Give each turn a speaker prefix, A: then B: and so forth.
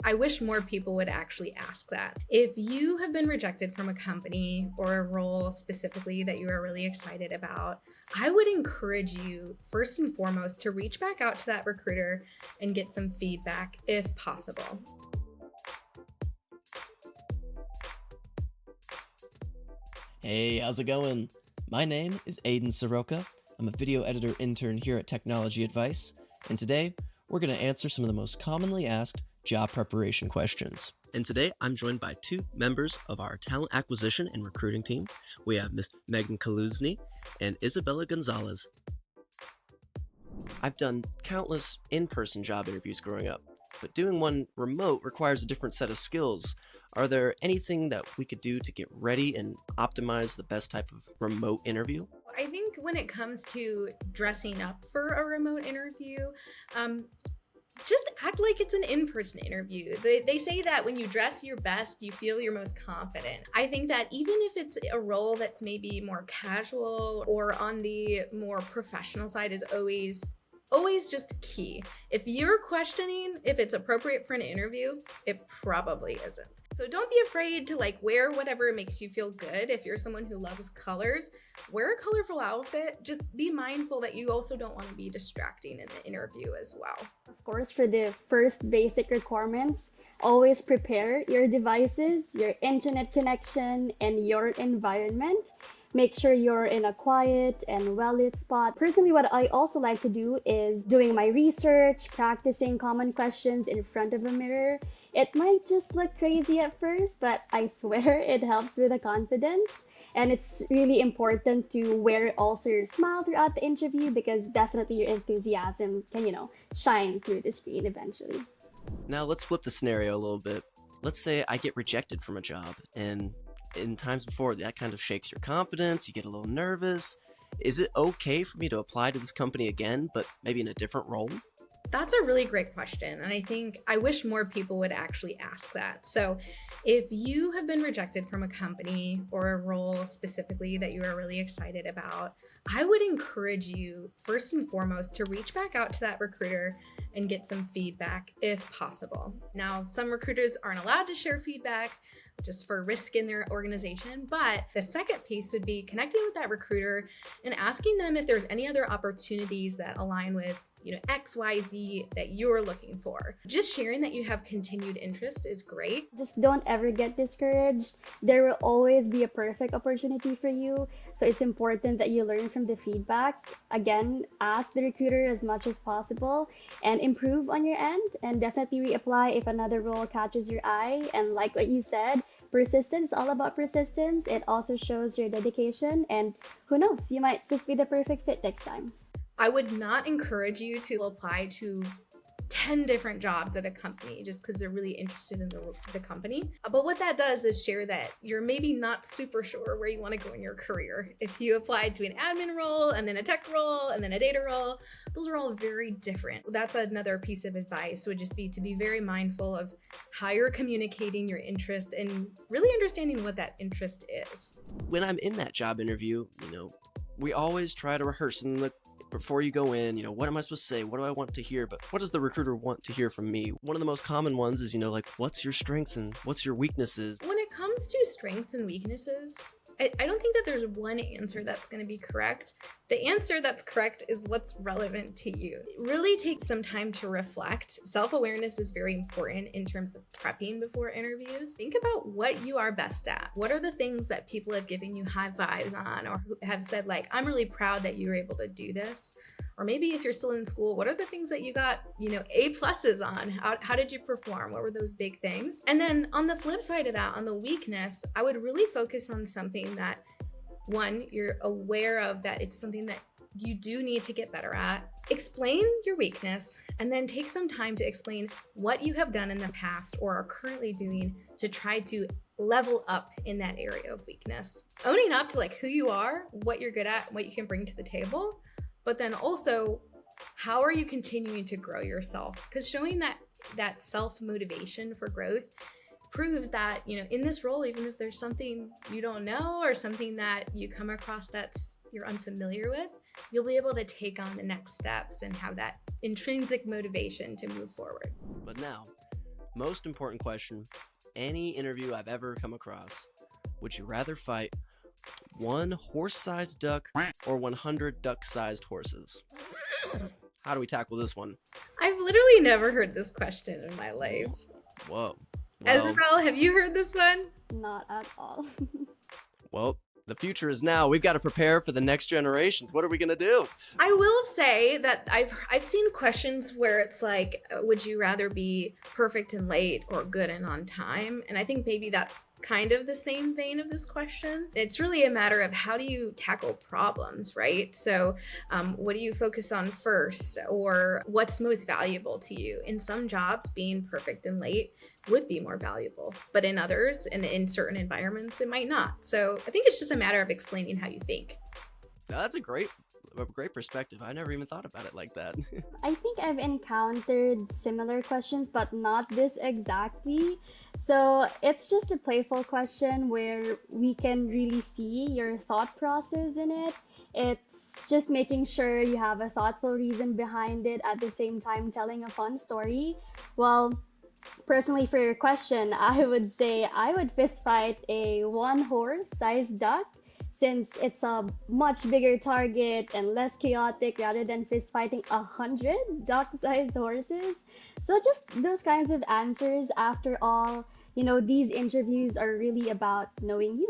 A: I wish more people would actually ask that. If you have been rejected from a company or a role specifically that you are really excited about, I would encourage you, first and foremost, to reach back out to that recruiter and get some feedback if possible.
B: Hey, how's it going? My name is Aiden Soroka. I'm a video editor intern here at Technology Advice, and today we're going to answer some of the most commonly asked job preparation questions. And today I'm joined by two members of our talent acquisition and recruiting team. We have Miss Megan Kaluzny and Isabella Gonzalez. I've done countless in-person job interviews growing up, but doing one remote requires a different set of skills. Are there anything that we could do to get ready and optimize the best type of remote interview?
A: I think when it comes to dressing up for a remote interview, just act like it's an in-person interview. They say that when you dress your best, you feel your most confident. I think that even if it's a role that's maybe more casual or on the more professional side is always just key. If you're questioning if it's appropriate for an interview, it probably isn't. So don't be afraid to wear whatever makes you feel good. If you're someone who loves colors, wear a colorful outfit. Just be mindful that you also don't want to be distracting in the interview as well.
C: Of course, for the first basic requirements, always prepare your devices, your internet connection, and your environment. Make sure you're in a quiet and well-lit spot. Personally, what I also like to do is doing my research, practicing common questions in front of a mirror. It might just look crazy at first, but I swear it helps with the confidence. And it's really important to wear also your smile throughout the interview because definitely your enthusiasm can, shine through the screen eventually.
B: Now let's flip the scenario a little bit. Let's say I get rejected from a job, and in times before, that kind of shakes your confidence, you get a little nervous. Is it okay for me to apply to this company again, but maybe in a different role?
A: That's a really great question. And I wish more people would actually ask that. So if you have been rejected from a company or a role specifically that you are really excited about, I would encourage you, first and foremost, to reach back out to that recruiter and get some feedback if possible. Now, some recruiters aren't allowed to share feedback just for risk in their organization. But the second piece would be connecting with that recruiter and asking them if there's any other opportunities that align with X, Y, Z that you're looking for. Just sharing that you have continued interest is great.
C: Just don't ever get discouraged. There will always be a perfect opportunity for you. So it's important that you learn from the feedback. Again, ask the recruiter as much as possible and improve on your end, and definitely reapply if another role catches your eye. And like what you said, persistence is all about persistence. It also shows your dedication, and who knows, you might just be the perfect fit next time.
A: I would not encourage you to apply to 10 different jobs at a company just because they're really interested in the company. But what that does is share that you're maybe not super sure where you want to go in your career. If you applied to an admin role and then a tech role and then a data role, those are all very different. That's another piece of advice would just be to be very mindful of how you're communicating your interest and really understanding what that interest is.
B: When I'm in that job interview, we always try to rehearse before you go in, what am I supposed to say? What do I want to hear? But what does the recruiter want to hear from me? One of the most common ones is, what's your strengths and what's your weaknesses?
A: When it comes to strengths and weaknesses, I don't think that there's one answer that's going to be correct. The answer that's correct is what's relevant to you. Really take some time to reflect. Self-awareness is very important in terms of prepping before interviews. Think about what you are best at. What are the things that people have given you high fives on or have said I'm really proud that you were able to do this? Or maybe if you're still in school, what are the things that you got, A pluses on? How did you perform? What were those big things? And then on the flip side of that, on the weakness, I would really focus on something that, one, you're aware of that it's something that you do need to get better at. Explain your weakness and then take some time to explain what you have done in the past or are currently doing to try to level up in that area of weakness. Owning up to who you are, what you're good at, what you can bring to the table. But then also, how are you continuing to grow yourself? Because showing that self-motivation for growth proves that, in this role, even if there's something you don't know or something that you come across you're unfamiliar with, you'll be able to take on the next steps and have that intrinsic motivation to move forward.
B: But now, most important question any interview I've ever come across. Would you rather fight one horse-sized duck or 100 duck-sized horses? How do we tackle this one?
A: I've literally never heard this question in my life.
B: Whoa. Well,
A: Ezreal, have you heard this one?
C: Not at all.
B: well, the future is now. We've got to prepare for the next generations. What are we going to do?
A: I will say that I've seen questions where it's like, would you rather be perfect and late or good and on time? And I think maybe that's kind of the same vein of this question. It's really a matter of how do you tackle problems, right? So what do you focus on first, or what's most valuable to you? In some jobs, being perfect and late would be more valuable, but in others and in certain environments, it might not. So I think it's just a matter of explaining how you think.
B: Now, that's a great perspective. I never even thought about it like that.
C: I think I've encountered similar questions, but not this exactly. So it's just a playful question where we can really see your thought process in it. It's just making sure you have a thoughtful reason behind it, at the same time telling a fun story. Well, personally, for your question, I would say I would fist fight a one horse sized duck, since it's a much bigger target and less chaotic rather than fist fighting 100 duck-sized horses. So just those kinds of answers. After all, these interviews are really about knowing you.